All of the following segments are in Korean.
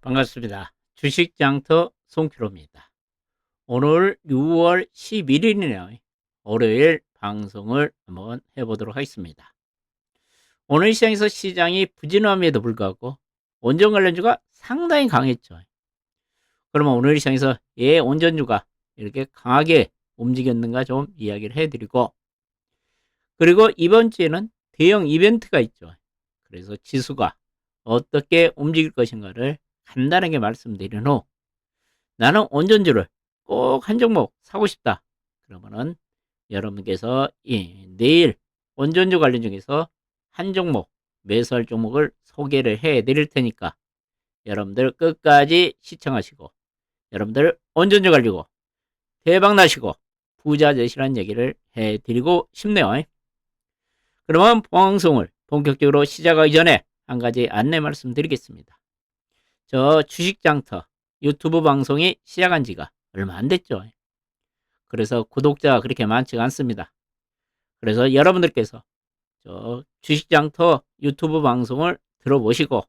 반갑습니다. 주식장터 송피로입니다. 오늘 6월 11일이네요. 월요일 방송을 한번 해보도록 하겠습니다. 오늘 시장에서 시장이 부진함에도 불구하고 원전 관련주가 상당히 강했죠. 그러면 오늘 시장에서 원전주가 이렇게 강하게 움직였는가 좀 이야기를 해드리고, 그리고 이번 주에는 대형 이벤트가 있죠. 그래서 지수가 어떻게 움직일 것인가를 간단하게 말씀드린 후, 나는 원전주를 꼭 한 종목 사고 싶다. 그러면은 여러분께서 내일 원전주 관련 중에서 한 종목, 매수할 종목을 소개를 해 드릴 테니까 여러분들 끝까지 시청하시고, 여러분들 원전주 가지고 대박 나시고 부자 되시라는 얘기를 해 드리고 싶네요. 그러면 방송을 본격적으로 시작하기 전에 한 가지 안내 말씀드리겠습니다. 저 주식장터 유튜브 방송이 시작한 지가 얼마 안 됐죠. 그래서 구독자가 그렇게 많지가 않습니다. 그래서 여러분들께서 저 주식장터 유튜브 방송을 들어보시고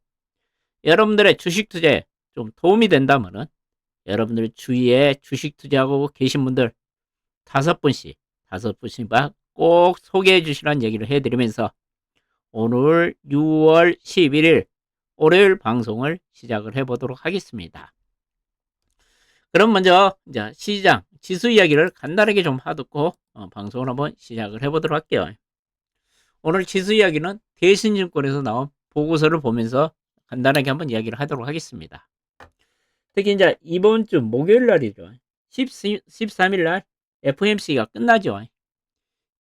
여러분들의 주식 투자에 좀 도움이 된다면은 여러분들 주위에 주식 투자하고 계신 분들 다섯 분씩 꼭 소개해 주시라는 얘기를 해드리면서 오늘 6월 11일 월요일 방송을 시작을 해보도록 하겠습니다. 그럼 먼저 이제 시장 지수 이야기를 간단하게 좀 하듣고 방송을 한번 시작을 해보도록 할게요. 오늘 지수 이야기는 대신증권에서 나온 보고서를 보면서 간단하게 한번 이야기를 하도록 하겠습니다. 특히 이제 이번 주 목요일 날이죠. 13일 날 FOMC가 끝나죠.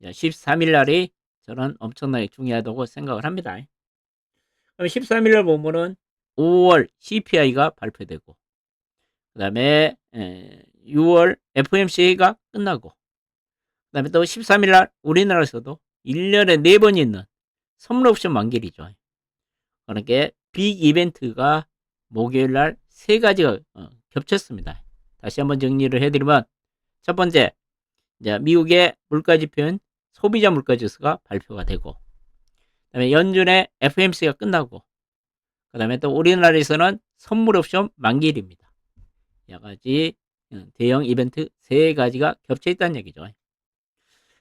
13일 날이 저는 엄청나게 중요하다고 생각을 합니다. 그럼 13일 날 보면은 5월 CPI가 발표되고, 그 다음에 6월 FOMC가 끝나고, 그 다음에 또 13일 날 우리나라에서도 1년에 4번 있는 선물 옵션 만기일이죠. 그러니까 빅 이벤트가 목요일 날 3가지가 겹쳤습니다. 다시 한번 정리를 해드리면, 첫 번째, 이제 미국의 물가지표인 소비자 물가지수가 발표가 되고, 그 다음에 연준의 FOMC가 끝나고, 그 다음에 또 우리나라에서는 선물 옵션 만기일입니다. 여러 가지 대형 이벤트 3가지가 겹쳐 있다는 얘기죠.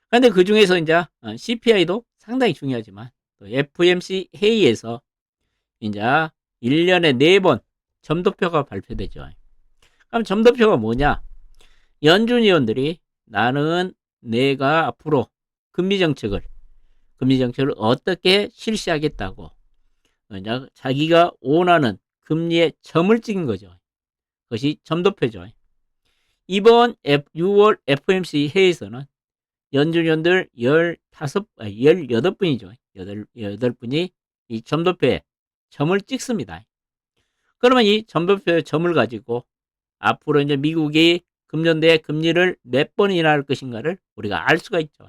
그런데 그 중에서 이제 CPI도 상당히 중요하지만 또 FOMC 회의에서 이제 1년에 4번 점도표가 발표되죠. 그럼 점도표가 뭐냐? 연준 위원들이 나는 내가 앞으로 금리 정책을 어떻게 실시하겠다고 자기가 원하는 금리의 점을 찍은 거죠. 그것이 점도표죠. 이번 6월 FOMC 회의에서는 연준위원들 18분이죠. 8분이 이 점도표에 점을 찍습니다. 그러면 이 점도표의 점을 가지고 앞으로 이제 미국이 금년도에 금리를 몇 번 인하할 것인가를 우리가 알 수가 있죠.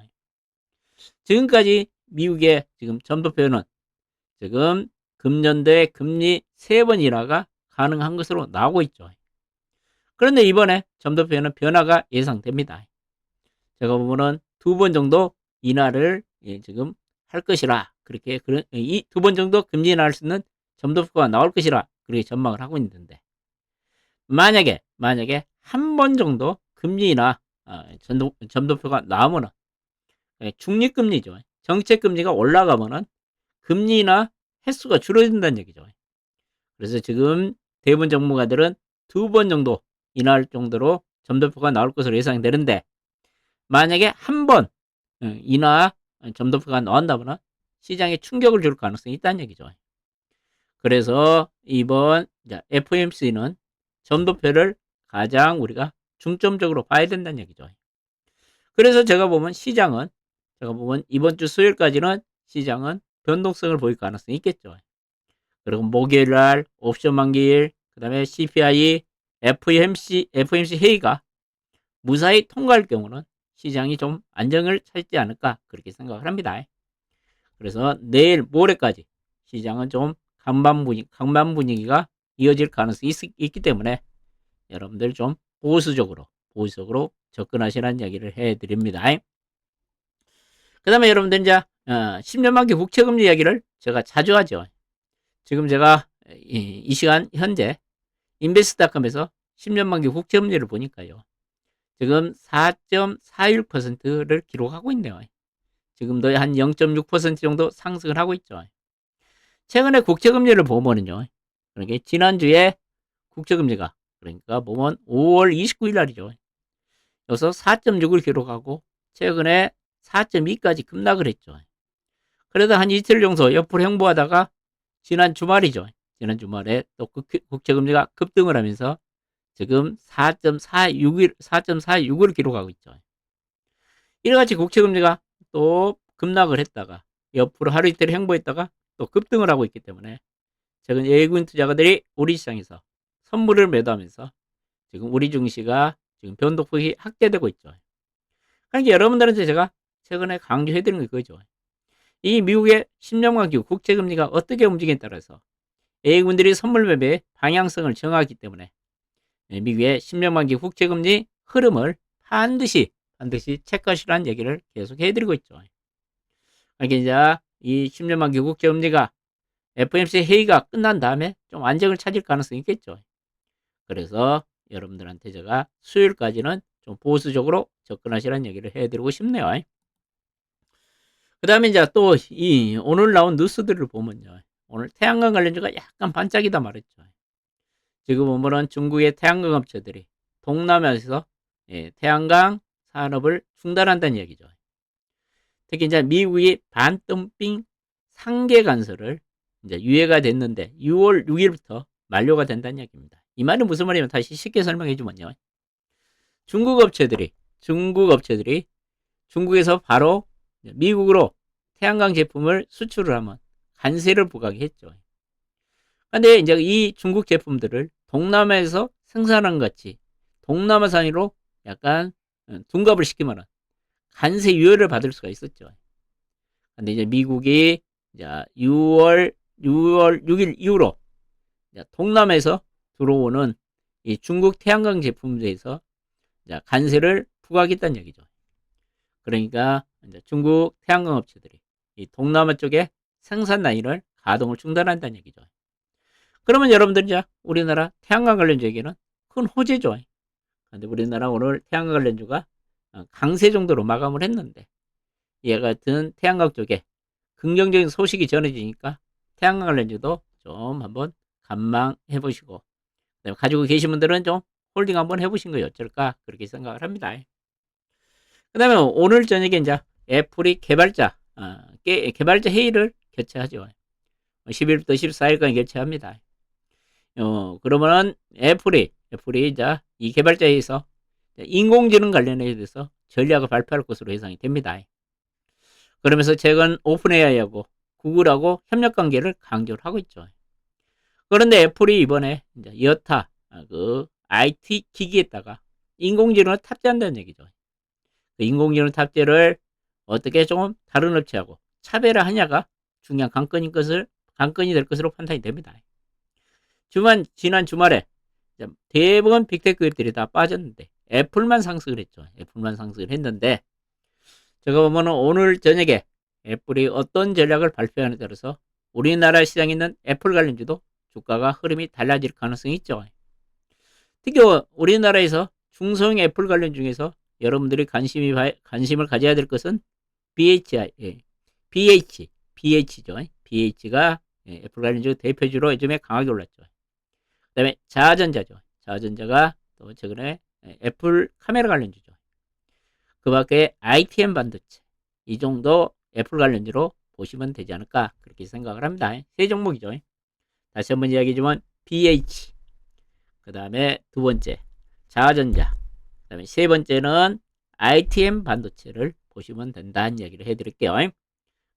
지금까지 미국의 지금 점도표는 지금 금년도에 금리 3번 인하가 가능한 것으로 나오고 있죠. 그런데 이번에 점도표에는 변화가 예상됩니다. 제가 보면은 2번 정도 인하를 지금 할 것이라, 그렇게 이 2번 정도 금리 인하할 수 있는 점도표가 나올 것이라 그렇게 전망을 하고 있는데, 만약에 한 번 정도 금리 인하 점도표가 나오면은 중립금리죠. 정책금리가 올라가면은 금리 인하 횟수가 줄어든다는 얘기죠. 그래서 지금 대부분 전문가들은 2번 정도 인하할 정도로 점도표가 나올 것으로 예상되는데, 만약에 한 번 인하 점도표가 나온다면 시장에 충격을 줄 가능성이 있다는 얘기죠. 그래서 이번 FOMC는 점도표를 가장 우리가 중점적으로 봐야 된다는 얘기죠. 그래서 제가 보면 이번 주 수요일까지는 시장은 변동성을 보일 가능성이 있겠죠. 그리고 목요일 날 옵션 만기일, 그 다음에 CPI, FOMC 회의가 무사히 통과할 경우는 시장이 좀 안정을 찾지 않을까 그렇게 생각을 합니다. 그래서 내일 모레까지 시장은 좀 강반 분위기가 이어질 가능성이 있기 때문에 여러분들 좀 보수적으로 접근하시라는 얘기를 해드립니다. 그 다음에 여러분들 이제 10년 만기 국채금리 이야기를 제가 자주 하죠. 지금 제가 이 시간 현재 인베스트닷컴에서 10년 만기 국채 금리를 보니까요. 지금 4.41%를 기록하고 있네요. 지금도 한 0.6% 정도 상승을 하고 있죠. 최근에 국채 금리를 보면은요. 그러니까 지난주에 국채 금리가 그러니까 보면 5월 29일 날이죠. 여기서 4.6을 기록하고 최근에 4.2까지 급락을 했죠. 그러다 한 이틀 정도 옆으로 행보하다가 지난 주말이죠. 지난 주말에 또 국채 금리가 급등을 하면서 지금 4.46을 기록하고 있죠. 이래같이 국채 금리가 또 급락을 했다가 옆으로 하루 이틀 행보했다가 또 급등을 하고 있기 때문에 최근 외국인 투자가들이 우리 시장에서 선물을 매도하면서 지금 우리 증시가 지금 변동폭이 확대되고 있죠. 그러니까 여러분들한테 제가 최근에 강조해드린 게 그거죠. 이 미국의 10년간 기후 국채금리가 어떻게 움직이냐에 따라서 외국인들이 선물 매매의 방향성을 정하기 때문에 미국의 10년만 기후 국채금리 흐름을 반드시 체크하시라는 얘기를 계속 해드리고 있죠. 그러니까 이제 이 10년만 기후 국채금리가 FOMC 회의가 끝난 다음에 좀 안정을 찾을 가능성이 있겠죠. 그래서 여러분들한테 제가 수요일까지는 좀 보수적으로 접근하시라는 얘기를 해드리고 싶네요. 그 다음에 이제 또 이 오늘 나온 뉴스들을 보면요. 오늘 태양광 관련주가 약간 반짝이다 말했죠. 지금 보면은 중국의 태양광 업체들이 동남아에서 태양광 산업을 중단한다는 얘기죠. 특히 이제 미국이 반덤핑 상계 간섭을 이제 유예가 됐는데 6월 6일부터 만료가 된다는 얘기입니다. 이 말은 무슨 말이냐면 다시 쉽게 설명해 주면요. 중국 업체들이 중국에서 바로 미국으로 태양광 제품을 수출을 하면 관세를 부과하게 했죠. 근데 이제 이 중국 제품들을 동남아에서 생산한 것 같이 동남아산으로 약간 둔갑을 시키면 관세 유예를 받을 수가 있었죠. 근데 이제 미국이 이제 6월 6일 이후로 동남아에서 들어오는 이 중국 태양광 제품에 대해서 관세를 부과하겠다는 얘기죠. 그러니까 이제 중국 태양광 업체들이 이 동남아 쪽에 생산 라인을 가동을 중단한다는 얘기죠. 그러면 여러분들 이제 우리나라 태양광 관련주에게는 큰 호재죠. 근데 우리나라 오늘 태양광 관련주가 강세 정도로 마감을 했는데 이와 같은 태양광 쪽에 긍정적인 소식이 전해지니까 태양광 관련주도 좀 한번 관망해 보시고 가지고 계신 분들은 좀 홀딩 한번 해보신 거 어쩔까 그렇게 생각을 합니다. 그 다음에 오늘 저녁에 이제 애플이 개발자 회의를 개최하죠. 10일부터 14일까지 개최합니다. 그러면은 애플이 이제 이 개발자회의에서 인공지능 관련에 대해서 전략을 발표할 것으로 예상이 됩니다. 그러면서 최근 오픈 AI하고 구글하고 협력 관계를 강조를 하고 있죠. 그런데 애플이 이번에 이제 여타 그 IT 기기에다가 인공지능을 탑재한다는 얘기죠. 그 인공지능 탑재를 어떻게 좀 다른 업체하고 차별화하냐가 중요한 관건이 될 것으로 판단이 됩니다. 지난 주말에 대부분 빅테크 기업들이 다 빠졌는데 애플만 상승을 했죠. 애플만 상승을 했는데 제가 보면 오늘 저녁에 애플이 어떤 전략을 발표하느냐에 따라서 우리나라 시장에 있는 애플 관련주도 주가가 흐름이 달라질 가능성이 있죠. 특히 우리나라에서 중소형 애플 관련 중에서 여러분들이 관심을 가져야 될 것은 BH죠. BH가 애플 관련주 대표주로 요즘에 강하게 올랐죠. 그 다음에 자전자죠. 자전자가 또 최근에 애플 카메라 관련주죠. 그 밖에 ITM 반도체. 이 정도 애플 관련주로 보시면 되지 않을까 그렇게 생각을 합니다. 세 종목이죠. 다시 한번 이야기하지만 BH, 그 다음에 두 번째 자전자, 그 다음에 세 번째는 ITM 반도체를 보시면 된다는 얘기를 해드릴게요.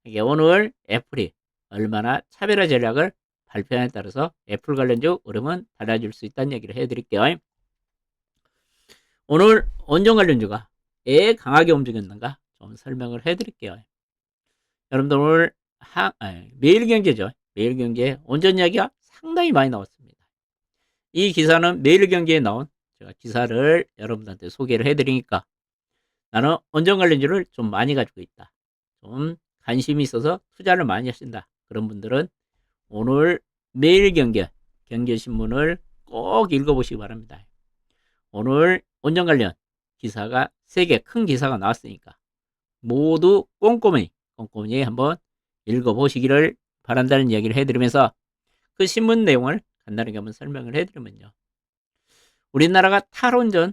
이게 오늘 애플이 얼마나 차별화 전략을 발표하냐에 따라서 애플 관련주 흐름은 달라질 수 있다는 얘기를 해드릴게요. 오늘 원전 관련주가 왜 강하게 움직였는가 좀 설명을 해드릴게요. 여러분들 오늘 매일경제죠. 매일경제 원전 이야기가 상당히 많이 나왔습니다. 이 기사는 매일경제에 나온 제가 기사를 여러분들한테 소개를 해드리니까 나는 원전 관련주를 좀 많이 가지고 있다. 좀 관심이 있어서 투자를 많이 하신다. 그런 분들은 오늘 매일경제신문을 꼭 읽어보시기 바랍니다. 오늘 원전 관련 기사가 3개 큰 기사가 나왔으니까 모두 꼼꼼히 한번 읽어보시기를 바란다는 이야기를 해드리면서 그 신문 내용을 간단하게 한번 설명을 해드리면요. 우리나라가 탈원전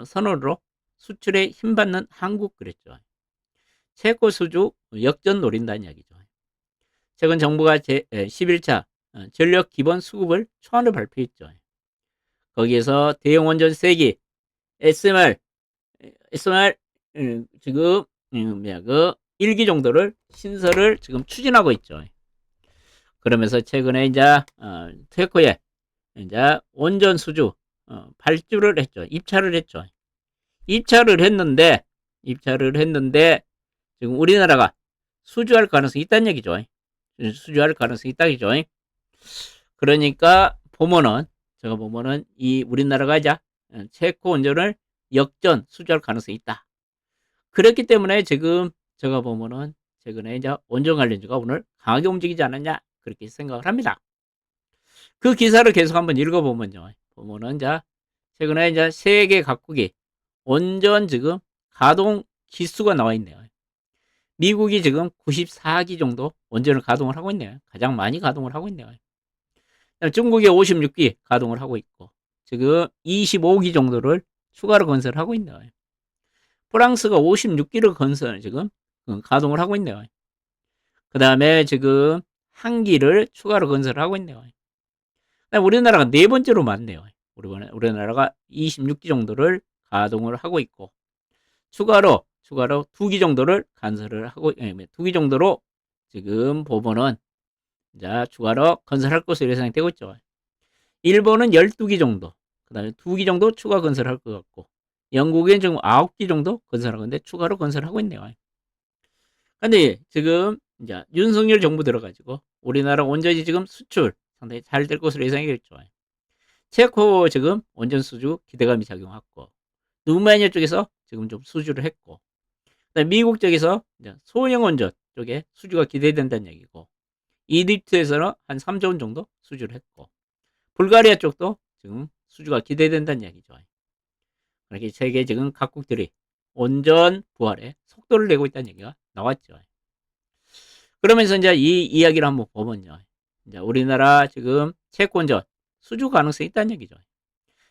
선언으로 수출에 힘받는 한국 그랬죠. 체코 수주 역전 노린다는 이야기죠. 최근 정부가 11차 전력 기본 수급을 초안을 발표했죠. 거기에서 대형 원전 3기 SMR 지금 그 1기 정도를 신설을 지금 추진하고 있죠. 그러면서 최근에 이제 체코에 이제 원전 수주 발주를 했죠. 입찰을 했죠. 입찰을 했는데 지금 우리나라가 수주할 가능성이 있다는 얘기죠. 수주할 가능성이 있다 죠. 그러니까 제가 보면은 이 우리나라가 이제 체코 원전을 역전 수주할 가능성이 있다. 그렇기 때문에 지금 제가 보면은 최근에 이제 원전 관련주가 오늘 강하게 움직이지 않았냐 그렇게 생각을 합니다. 그 기사를 계속 한번 읽어보면요. 보면은 이제 최근에 이제 세계 각국이 원전 지금 가동 기수가 나와 있네요. 미국이 지금 94기 정도 원전을 가동을 하고 있네요. 가장 많이 가동을 하고 있네요. 중국이 56기 가동을 하고 있고 지금 25기 정도를 추가로 건설하고 있네요. 프랑스가 56기를 지금 가동을 하고 있네요. 그 다음에 지금 한 기를 추가로 건설하고 있네요. 우리나라가 네 번째로 많네요. 우리나라가 26기 정도를 가동을 하고 있고 추가로 2기 정도를 건설을 하고 2기 정도로 지금 보면은 이제 추가로 건설할 것으로 예상이 되고 있죠. 일본은 12기 정도, 그 다음에 2기 정도 추가 건설할 것 같고, 영국은 지금 9기 정도 건설하고 있는데 추가로 건설하고 있네요. 근데 지금 이제 윤석열 정부 들어가지고 우리나라 원전이 지금 수출 상당히 잘 될 것으로 예상이 됐죠. 체코 지금 원전 수주 기대감이 작용했고, 루마니아 쪽에서 지금 좀 수주를 했고, 미국 쪽에서 이제 소형 원전 쪽에 수주가 기대된다는 얘기고, 이집트에서는 한 3조 원 정도 수주를 했고, 불가리아 쪽도 지금 수주가 기대된다는 얘기죠. 이렇게 세계 지금 각국들이 원전 부활에 속도를 내고 있다는 얘기가 나왔죠. 그러면서 이제 이 이야기를 한번 보면요. 이제 우리나라 지금 체코 원전 수주 가능성이 있다는 얘기죠.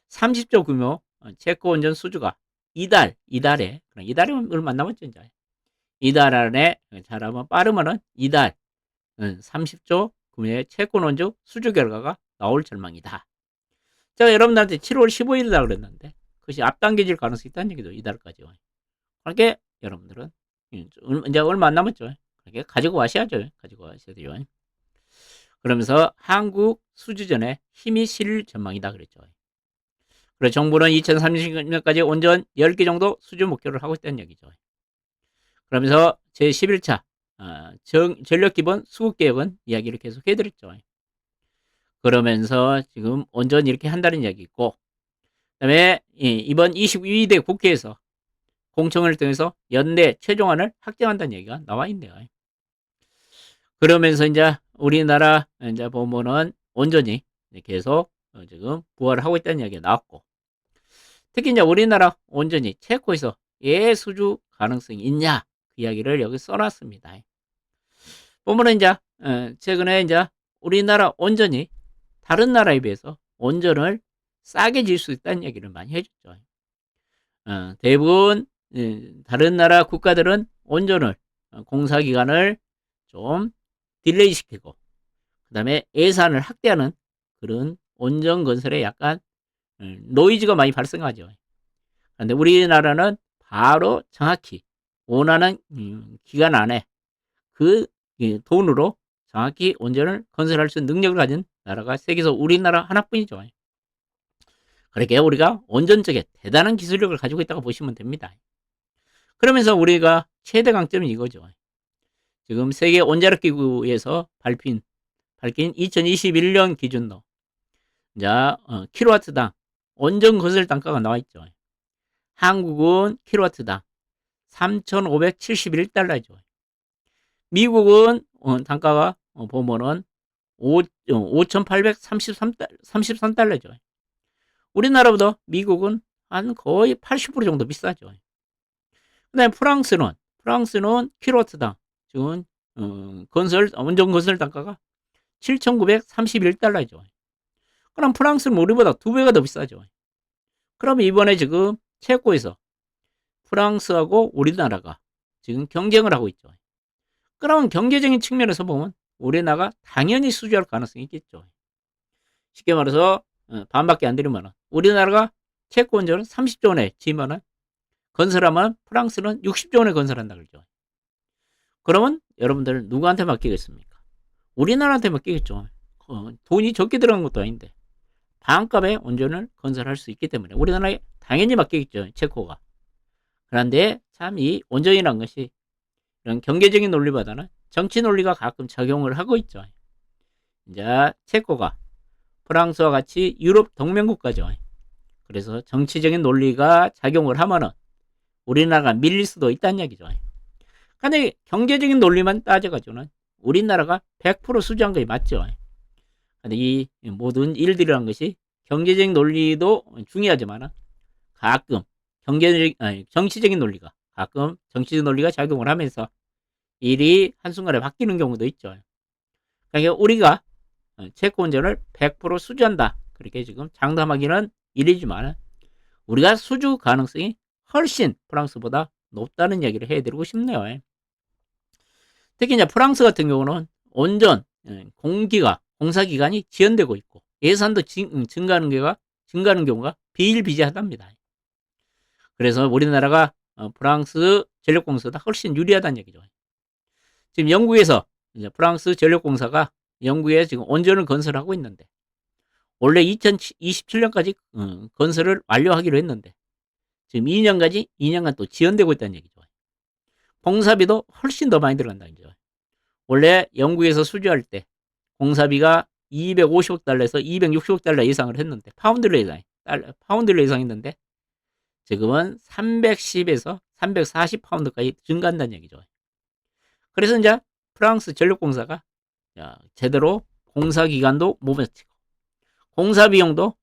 30조 규모 체코 원전 수주가 이달에 얼마 남았죠, 이제. 이달 안에 잘하면 빠르면은 이달 30조 규모의 체코 원전 수주 결과가 나올 전망이다. 제가 여러분들한테 7월 15일이다 그랬는데 그것이 앞당겨질 가능성이 있다는 얘기죠. 이달까지. 그렇게 여러분들은 이제 얼마 안 남았죠. 그렇게 가지고 가셔야 돼요. 그러면서 한국 수주전에 힘이 실릴 전망이다 그랬죠. 그래서 정부는 2030년까지 원전 10개 정도 수주 목표를 하고 있다는 얘기죠. 그러면서 제11차 전력기본 수급계획은 이야기를 계속 해드렸죠. 그러면서 지금 원전 이렇게 한다는 이야기 있고, 그 다음에 이번 22대 국회에서 공청을 통해서 연내 최종안을 확정한다는 얘기가 나와 있네요. 그러면서 이제 우리나라 이제 보면은 원전이 계속 지금 부활을 하고 있다는 이야기가 나왔고, 특히 이제 우리나라 원전이 체코에서 예수주 가능성이 있냐 그 이야기를 여기 써놨습니다. 보면은 이제 최근에 이제 우리나라 원전이 다른 나라에 비해서 원전을 싸게 질 수 있다는 얘기를 많이 해줬죠. 대부분 다른 나라 국가들은 원전을 공사 기간을 좀 딜레이 시키고 그 다음에 예산을 확대하는 그런 원전 건설에 약간 노이즈가 많이 발생하죠. 그런데 우리나라는 바로 정확히 원하는 기간 안에 그 돈으로 정확히 원전을 건설할 수 있는 능력을 가진 나라가 세계에서 우리나라 하나뿐이죠. 그렇게 우리가 원전 쪽에 대단한 기술력을 가지고 있다고 보시면 됩니다. 그러면서 우리가 최대 강점은 이거죠. 지금 세계 원자력 기구에서 밝힌 2021년 기준으로 자 킬로와트당 원전 건설 단가가 나와 있죠. 한국은 킬로와트당 3,571달러죠. 미국은 단가가 보면은 5,833달러죠. 우리나라보다 미국은 한 거의 80% 정도 비싸죠. 그다음에 프랑스는 킬로와트당 지금 원전 건설 단가가 7,931달러죠. 그럼 프랑스는 우리보다 2배가 더 비싸죠. 그럼 이번에 지금 체코에서 프랑스하고 우리나라가 지금 경쟁을 하고 있죠. 그러면 경제적인 측면에서 보면 우리나라가 당연히 수주할 가능성이 있겠죠. 쉽게 말해서 반밖에 안 되면 우리나라가 체코 원전은 30조 원에 지면은 건설하면 프랑스는 60조 원에 건설한다 그러죠. 그러면 여러분들 누구한테 맡기겠습니까? 우리나라한테 맡기겠죠. 돈이 적게 들어간 것도 아닌데 반값에 원전을 건설할 수 있기 때문에 우리나라에 당연히 맡기겠죠. 체코가. 그런데 참 이 원전이란 것이 이런 경제적인 논리보다는 정치 논리가 가끔 작용을 하고 있죠. 이제 체코가 프랑스와 같이 유럽 동맹국가죠. 그래서 정치적인 논리가 작용을 하면은 우리나라가 밀릴 수도 있다는 얘기죠. 근데 경제적인 논리만 따져가지고는 우리나라가 100% 수주한 것이 맞죠. 근데 이 모든 일들이라는 것이 경제적인 논리도 중요하지만 가끔 정치적인 논리가 가끔 정치적 논리가 작용을 하면서 일이 한순간에 바뀌는 경우도 있죠. 그러니까 우리가 체코 원전을 100% 수주한다. 그렇게 지금 장담하기는 이르지만 우리가 수주 가능성이 훨씬 프랑스보다 높다는 얘기를 해드리고 싶네요. 특히 이제 프랑스 같은 경우는 원전 공사 기간이 지연되고 있고 예산도 증가하는 경우가 비일비재하답니다. 그래서 우리나라가 프랑스 전력공사보다 훨씬 유리하다는 얘기죠. 지금 영국에서 이제 프랑스 전력공사가 영국에 지금 원전을 건설하고 있는데 원래 2027년까지 건설을 완료하기로 했는데 지금 2년간 또 지연되고 있다는 얘기죠. 공사비도 훨씬 더 많이 들어간다는 거죠. 원래 영국에서 수주할 때 공사비가 250억 달러에서 260억 달러 예상을 했는데 파운드로 예상했는데 지금은 310에서 340 파운드까지 증가한다는 얘기죠. 그래서 이제 프랑스 전력공사가 제대로 공사 기간도 못 맞추고 공사 비용도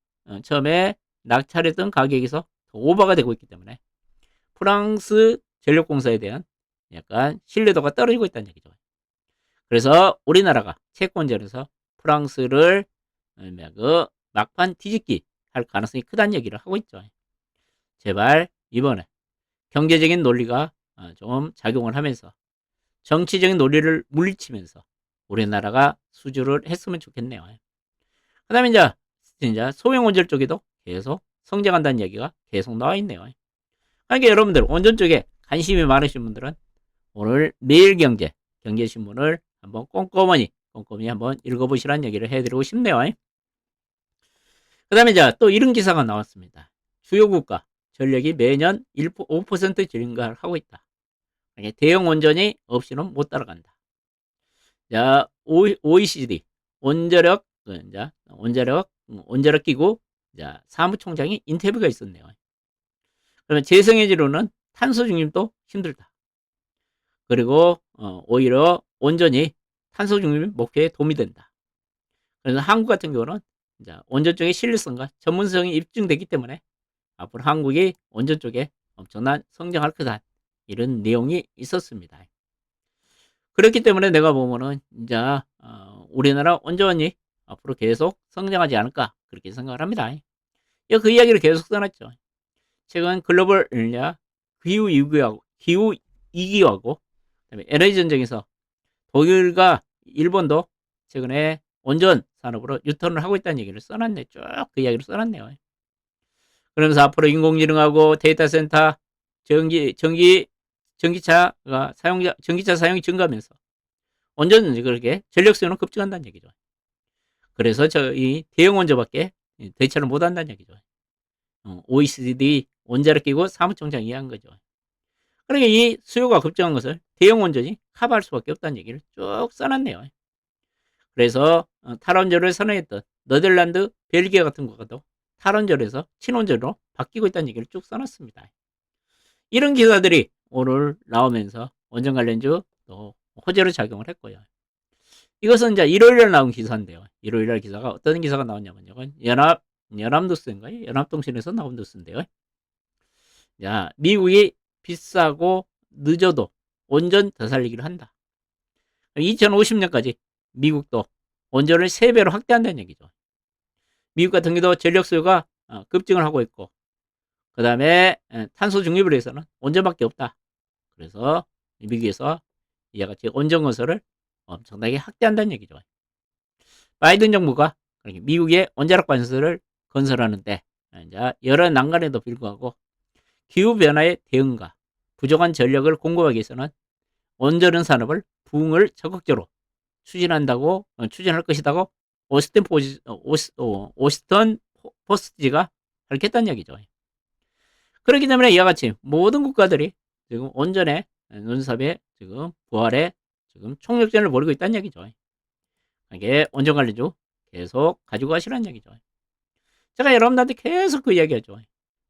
처음에 낙찰했던 가격에서 더 오버가 되고 있기 때문에 프랑스 전력공사에 대한 약간 신뢰도가 떨어지고 있다는 얘기죠. 그래서 우리나라가 채권전에서 프랑스를 막판 뒤집기 할 가능성이 크다는 얘기를 하고 있죠. 제발 이번에 경제적인 논리가 좀 작용을 하면서 정치적인 논리를 물리치면서 우리나라가 수주를 했으면 좋겠네요. 그 다음에 이제 소형 원전 쪽에도 계속 성장한다는 얘기가 계속 나와 있네요. 그러니까 여러분들 원전 쪽에 관심이 많으신 분들은 오늘 매일경제 경제신문을 한번 꼼꼼히 한번 읽어보시라는 얘기를 해드리고 싶네요. 그 다음에 또 이런 기사가 나왔습니다. 주요 국가 전력이 매년 5% 증가를 하고 있다. 대형 원전이 없이는 못 따라간다. 자, OECD 원자력 기구 사무총장이 인터뷰가 있었네요. 그러면 재생에너지로는 탄소 중립도 힘들다. 그리고 오히려 원전이 탄소 중립 목표에 도움이 된다. 그래서 한국 같은 경우는 원전 쪽의 신뢰성과 전문성이 입증되기 때문에 앞으로 한국이 원전 쪽에 엄청난 성장할 거다. 이런 내용이 있었습니다. 그렇기 때문에 내가 보면은 우리나라 원전이 앞으로 계속 성장하지 않을까 그렇게 생각을 합니다. 그 이야기를 계속 써놨죠. 최근 글로벌 기후 위기하고 에너지 전쟁에서 독일과 일본도 최근에 원전 산업으로 유턴을 하고 있다는 얘기를 써놨네. 쭉 그 이야기를 써놨네요. 그러면서 앞으로 인공지능하고 데이터 센터, 전기차 사용이 증가하면서 원전 그렇게 전력 수요는 급증한다는 얘기죠. 그래서 이 대형 원전밖에 대처를 못한다는 얘기죠. OECD 원자력 기구 사무총장이 이야기한 거죠. 그러니까 이 수요가 급증한 것을 대형 원전이 커버할 수밖에 없다는 얘기를 쭉 써놨네요. 그래서 탈원전을 선언했던 네덜란드, 벨기에 같은 국가도 탈원전에서 친원전으로 바뀌고 있다는 얘기를 쭉 써놨습니다. 이런 기사들이 오늘 나오면서 원전 관련주 또 호재로 작용을 했고요. 이것은 이제 일요일에 나온 기사인데요. 일요일날 기사가 어떤 기사가 나왔냐면요. 연합뉴스인가요? 연합통신에서 나온 뉴스인데요. 자, 미국이 비싸고 늦어도 온전 되살리기를 한다. 2050년까지 미국도 온전을 3배로 확대한다는 얘기죠. 미국 같은 경우도 전력 수요가 급증을 하고 있고, 그 다음에 탄소 중립을 위해서는 온전밖에 없다. 그래서 미국에서 이와 같이 온전 건설을 엄청나게 확대한다는 얘기죠. 바이든 정부가 미국의 원자력 발전소를 건설하는데 이제 여러 난관에도 불구하고 기후변화의 대응과 부족한 전력을 공급하기 위해서는 온전한 산업을 부흥을 적극적으로 추진할 것이라고 오스턴 포스트지가 밝혔다는 얘기죠. 그렇기 때문에 이와 같이 모든 국가들이 지금 온전의 논삽에 지금 부활에 지금 총력전을 벌이고 있다는 얘기죠. 이게 온전 관리주 계속 가지고 가시라는 얘기죠. 제가 여러분들한테 계속 그 이야기하죠.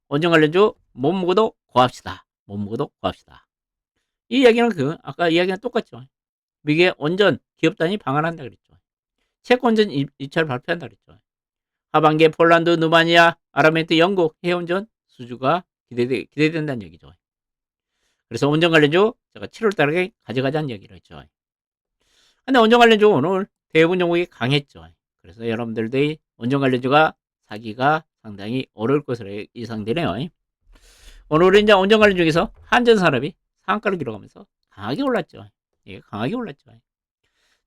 온전 관리주 못 먹어도 고합시다. 못 먹어도 고합시다. 이 이야기는 아까 이야기랑 똑같죠. 미국의 온전 기업단이 방한한다 그랬죠. 체코 온전 입찰 발표한다 그랬죠. 하반기에 폴란드, 누마니아, 아랍에미리트, 영국 해운전 수주가 기대된다는 얘기죠. 그래서 온전 관련주 제가 7월 달에 가져가자는 얘기를 했죠. 근데 온전 관련주 오늘 대부분 종목이 강했죠. 그래서 여러분들도 온전 관련주가 사기가 상당히 어려울 것으로 예상되네요. 오늘은 이제 온전 관련 중에서 한전산업이 상한가를 기록하면서 강하게 올랐죠. 예, 강하게 올랐죠.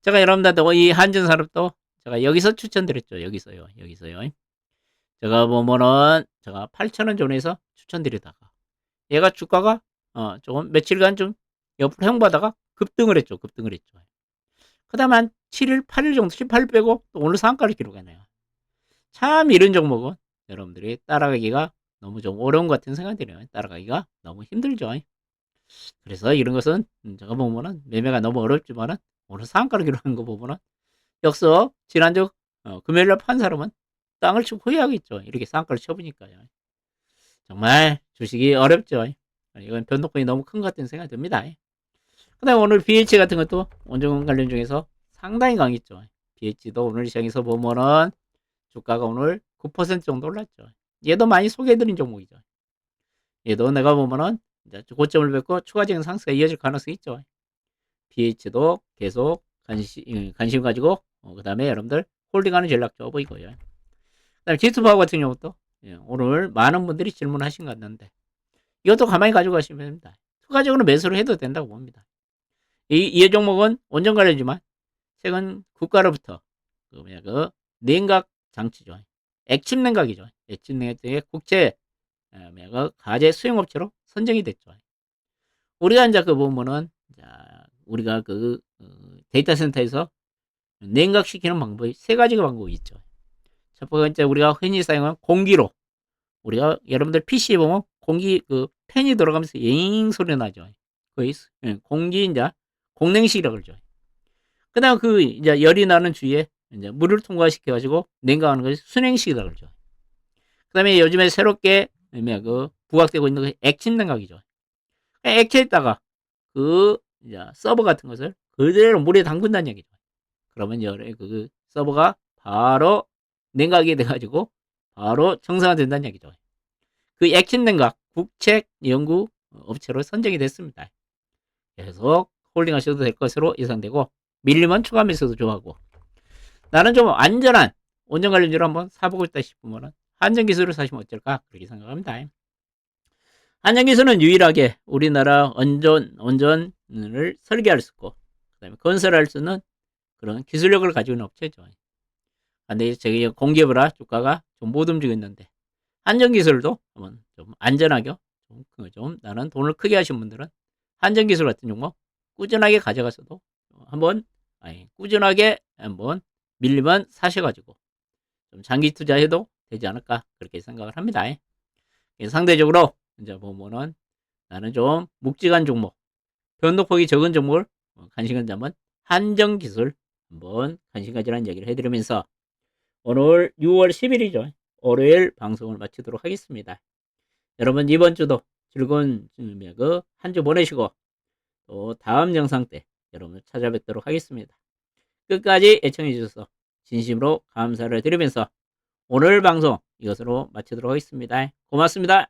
제가 여러분들한테 이 한전산업도 제가 여기서 추천드렸죠. 여기서요. 제가 보면은 제가 8,000원 존에서 추천드리다가 얘가 주가가 조금 며칠간 좀 옆으로 형보다가 급등을 했죠. 그 다음에 한 7일, 8일 정도 18일 빼고 또 오늘 상한가를 기록하네요. 참 이런 종목은 여러분들이 따라가기가 너무 좀 어려운 것 같은 생각이 들어요. 따라가기가 너무 힘들죠. 그래서 이런 것은 제가 보면은 매매가 너무 어렵지만은 오늘 상한가를 기록한 거 보면은 역서 지난주 금요일날 판 사람은 땅을 치고 후회하겠죠. 이렇게 상한가를 쳐보니까요. 정말 주식이 어렵죠. 이건 변동성이 너무 큰 것 같은 생각이 듭니다. 그 다음에 오늘 BH 같은 것도 원전 관련 중에서 상당히 강했죠. BH도 오늘 시장에서 보면은 주가가 오늘 9% 정도 올랐죠. 얘도 많이 소개해드린 종목이죠. 얘도 내가 보면은 이제 고점을 뵙고 추가적인 상승가 이어질 가능성이 있죠. BH도 계속 관심 가지고 그 다음에 여러분들 홀딩하는 전략 좋아 보이고요. 그 다음에 지수파워 같은 경우도 오늘 많은 분들이 질문하신 것 같는데 이것도 가만히 가지고 가시면 됩니다. 추가적으로 매수를 해도 된다고 봅니다. 이 종목은 원전 관련이지만 최근 국가로부터 그 냉각 장치죠. 액침 냉각이죠. 액침 냉각의 국제 가제 수용업체로 선정이 됐죠. 우리가 이제 보면은 우리가 데이터 센터에서 냉각시키는 방법이 3가지가 방법이 있죠. 첫 번째 우리가 흔히 사용하는 공기로 우리가 여러분들 PC에 보면 공기 팬이 돌아가면서 잉 소리 나죠. 공기 이제 공냉식이라고 그러죠. 그다음 이제 열이 나는 주위에 이제 물을 통과시켜 가지고 냉각하는 것이 순행식이라고 그러죠. 그다음에 요즘에 새롭게 부각되고 있는 액침 냉각이죠. 액체에다가 이제 서버 같은 것을 그대로 물에 담근다는 얘기죠. 그러면 서버가 바로 냉각이 돼가지고 바로 정상화된다는 얘기죠. 액침 냉각 국책 연구 업체로 선정이 됐습니다. 계속 홀딩하셔도 될 것으로 예상되고 밀리면 추가 매수도 좋아하고 나는 좀 안전한 온전 관련주를 한번 사보고 있다 싶으면 한전기술을 사시면 어쩔까 그렇게 생각합니다. 한전기술은 유일하게 우리나라 온전을 설계할 수 있고 그다음에 건설할 수 있는 그런 기술력을 가지고 있는 업체죠. 근데 저기 공기업이라 주가가 좀 못 움직이고 있는데 한전기술도 한번 좀 안전하게 좀 나는 돈을 크게 하신 분들은 한전기술 같은 종목 꾸준하게 가져가서도 한번 꾸준하게 한번 밀리면 사셔가지고 좀 장기 투자해도 되지 않을까 그렇게 생각을 합니다. 상대적으로 이제 보면은 나는 좀 묵직한 종목, 변동폭이 적은 종목을 관심 가지면 한전기술 한번 관심 가지라는 얘기를 해드리면서 오늘 6월 10일이죠. 월요일 방송을 마치도록 하겠습니다. 여러분 이번 주도 즐거운 한 주 보내시고 또 다음 영상 때 여러분을 찾아뵙도록 하겠습니다. 끝까지 애청해 주셔서 진심으로 감사를 드리면서 오늘 방송 이것으로 마치도록 하겠습니다. 고맙습니다.